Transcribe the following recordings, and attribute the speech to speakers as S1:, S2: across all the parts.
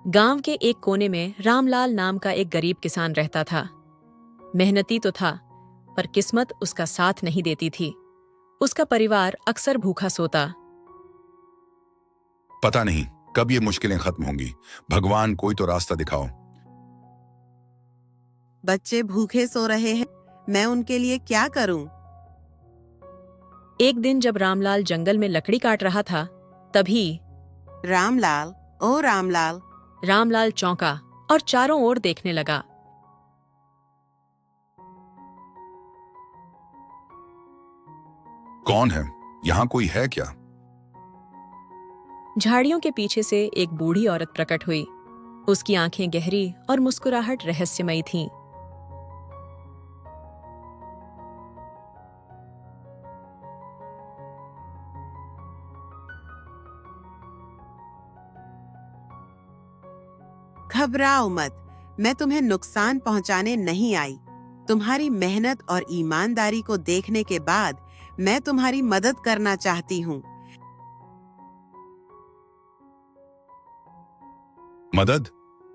S1: गांव के एक कोने में रामलाल नाम का एक गरीब किसान रहता था। मेहनती तो था, पर किस्मत उसका साथ नहीं देती थी। उसका परिवार अक्सर भूखा सोता।
S2: पता नहीं कब ये मुश्किलें खत्म होंगी। भगवान कोई तो रास्ता दिखाओ।
S3: बच्चे भूखे सो रहे हैं, मैं उनके लिए क्या करूं?
S1: एक दिन जब रामलाल जंगल में लकड़ी काट रहा था, तभी
S3: रामलाल, ओ रामलाल,
S1: रामलाल चौंका और चारों ओर देखने लगा।
S2: कौन है? यहाँ कोई है क्या?
S1: झाड़ियों के पीछे से एक बूढ़ी औरत प्रकट हुई। उसकी आंखें गहरी और मुस्कुराहट रहस्यमयी थीं।
S3: घबराओ मत, मैं तुम्हें नुकसान पहुंचाने नहीं आई। तुम्हारी मेहनत और ईमानदारी को देखने के बाद मैं तुम्हारी मदद करना चाहती हूँ।
S2: मदद?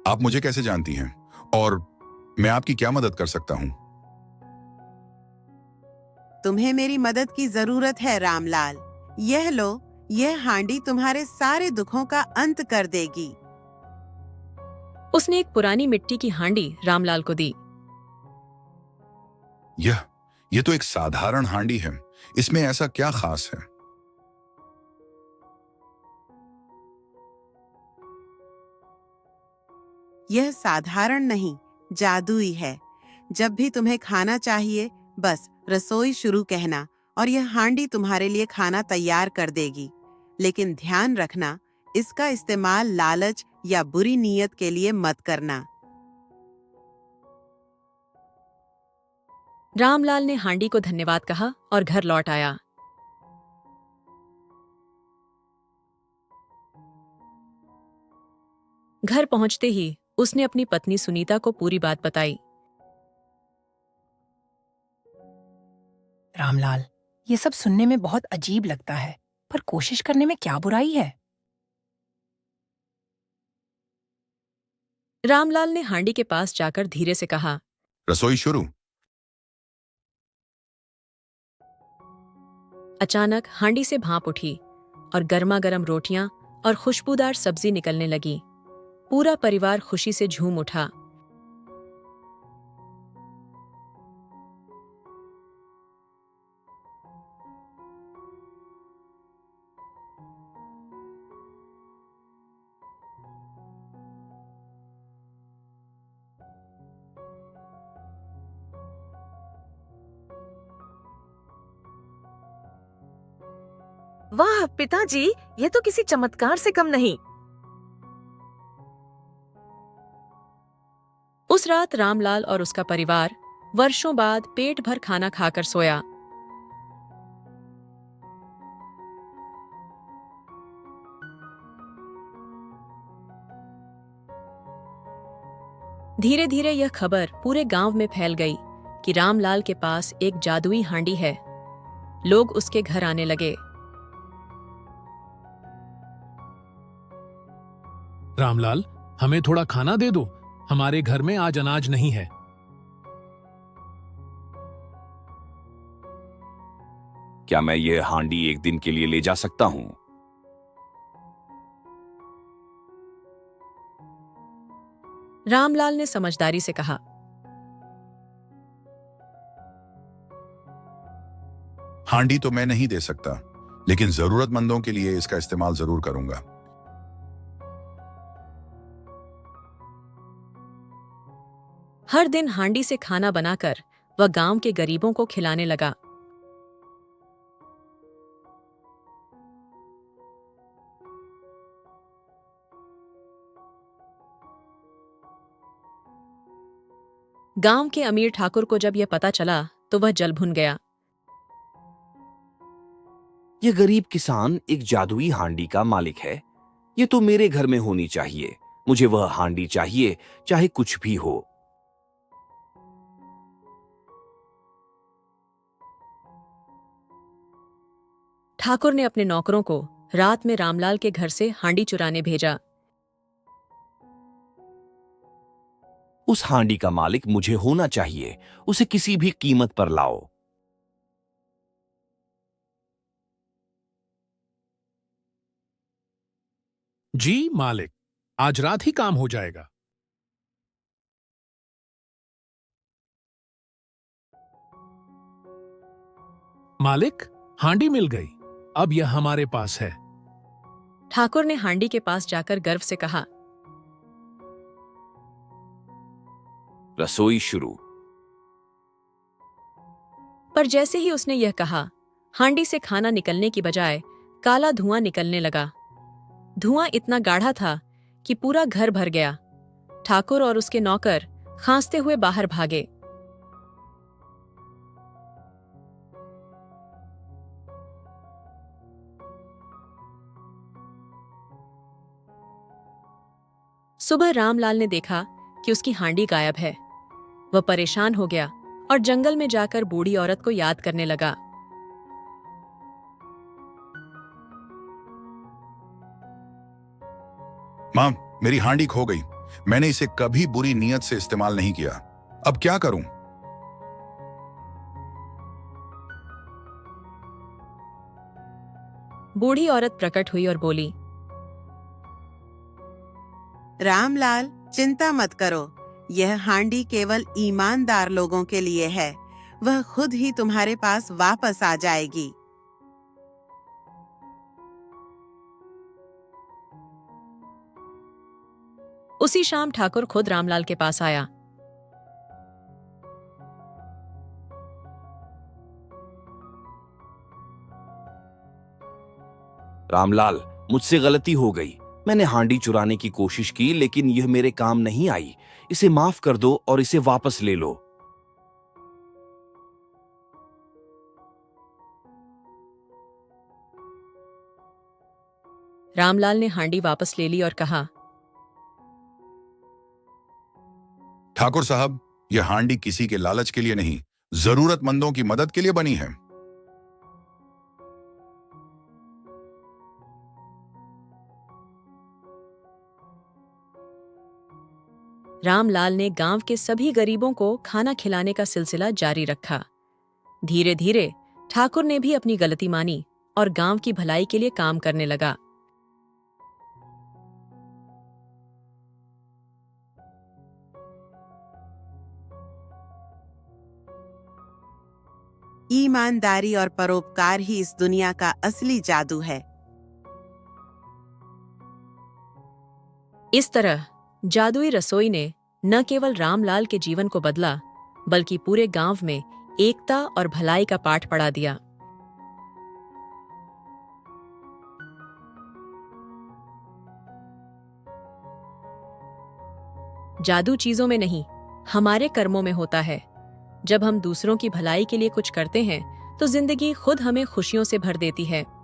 S2: आप मुझे कैसे जानती हैं? और मैं आपकी क्या मदद कर सकता हूँ?
S3: तुम्हें मेरी मदद की जरूरत है रामलाल। यह लो, यह हांडी तुम्हारे सारे दुखों का अंत कर देगी।
S1: उसने एक पुरानी मिट्टी की हांडी रामलाल को दी।
S2: यह तो एक साधारण हांडी है। इसमें ऐसा क्या खास है?
S3: यह साधारण नहीं, जादुई है। जब भी तुम्हें खाना चाहिए, बस रसोई शुरू कहना और यह हांडी तुम्हारे लिए खाना तैयार कर देगी। लेकिन ध्यान रखना, इसका इस्तेमाल लालच या बुरी नीयत के लिए मत करना।
S1: रामलाल ने हांडी को धन्यवाद कहा और घर लौट आया। घर पहुंचते ही उसने अपनी पत्नी सुनीता को पूरी बात बताई।
S4: रामलाल, ये सब सुनने में बहुत अजीब लगता है, पर कोशिश करने में क्या बुराई है?
S1: रामलाल ने हांडी के पास जाकर धीरे से कहा।
S2: रसोई शुरू।
S1: अचानक हांडी से भाप उठी और गर्मा गर्म रोटियां और खुशबूदार सब्जी निकलने लगी। पूरा परिवार खुशी से झूम उठा।
S5: वाह पिताजी, ये तो किसी चमत्कार से कम नहीं।
S1: उस रात रामलाल और उसका परिवार वर्षों बाद पेट भर खाना खाकर सोया। धीरे धीरे यह खबर पूरे गांव में फैल गई कि रामलाल के पास एक जादुई हांडी है। लोग उसके घर आने लगे।
S6: रामलाल, हमें थोड़ा खाना दे दो। हमारे घर में आज अनाज नहीं है।
S7: क्या मैं ये हांडी एक दिन के लिए ले जा सकता हूँ?
S1: रामलाल ने समझदारी से कहा।
S2: हांडी तो मैं नहीं दे सकता, लेकिन जरूरतमंदों के लिए इसका इस्तेमाल जरूर करूंगा।
S1: हर दिन हांडी से खाना बनाकर वह गांव के गरीबों को खिलाने लगा। गांव के अमीर ठाकुर को जब यह पता चला तो वह जल भुन गया।
S7: यह गरीब किसान एक जादुई हांडी का मालिक है। ये तो मेरे घर में होनी चाहिए। मुझे वह हांडी चाहिए, चाहे कुछ भी हो।
S1: ठाकुर ने अपने नौकरों को रात में रामलाल के घर से हांडी चुराने भेजा।
S7: उस हांडी का मालिक मुझे होना चाहिए। उसे किसी भी कीमत पर लाओ।
S6: जी मालिक, आज रात ही काम हो जाएगा। मालिक, हांडी मिल गई। अब यह हमारे पास है।
S1: ठाकुर ने हांडी के पास जाकर गर्व से कहा।
S7: रसोई शुरू।
S1: पर जैसे ही उसने यह कहा, हांडी से खाना निकलने की बजाय काला धुआं निकलने लगा। धुआं इतना गाढ़ा था कि पूरा घर भर गया। ठाकुर और उसके नौकर खांसते हुए बाहर भागे। सुबह रामलाल ने देखा कि उसकी हांडी गायब है। वह परेशान हो गया और जंगल में जाकर बूढ़ी औरत को याद करने लगा।
S2: माँ, मेरी हांडी खो गई। मैंने इसे कभी बुरी नीयत से इस्तेमाल नहीं किया। अब क्या करूं?
S1: बूढ़ी औरत प्रकट हुई और बोली।
S3: रामलाल, चिंता मत करो। यह हांडी केवल ईमानदार लोगों के लिए है। वह खुद ही तुम्हारे पास वापस आ जाएगी।
S1: उसी शाम ठाकुर खुद रामलाल के पास आया।
S7: रामलाल, मुझसे गलती हो गई। मैंने हांडी चुराने की कोशिश की, लेकिन यह मेरे काम नहीं आई। इसे माफ कर दो और इसे वापस ले लो।
S1: रामलाल ने हांडी वापस ले ली और कहा।
S2: ठाकुर साहब, यह हांडी किसी के लालच के लिए नहीं, जरूरतमंदों की मदद के लिए बनी है।
S1: रामलाल ने गांव के सभी गरीबों को खाना खिलाने का सिलसिला जारी रखा। धीरे धीरे ठाकुर ने भी अपनी गलती मानी और गांव की भलाई के लिए काम करने लगा।
S3: ईमानदारी और परोपकार ही इस दुनिया का असली जादू है।
S1: इस तरह जादुई रसोई ने न केवल रामलाल के जीवन को बदला, बल्कि पूरे गांव में एकता और भलाई का पाठ पढ़ा दिया। जादू चीजों में नहीं, हमारे कर्मों में होता है। जब हम दूसरों की भलाई के लिए कुछ करते हैं, तो जिंदगी खुद हमें खुशियों से भर देती है।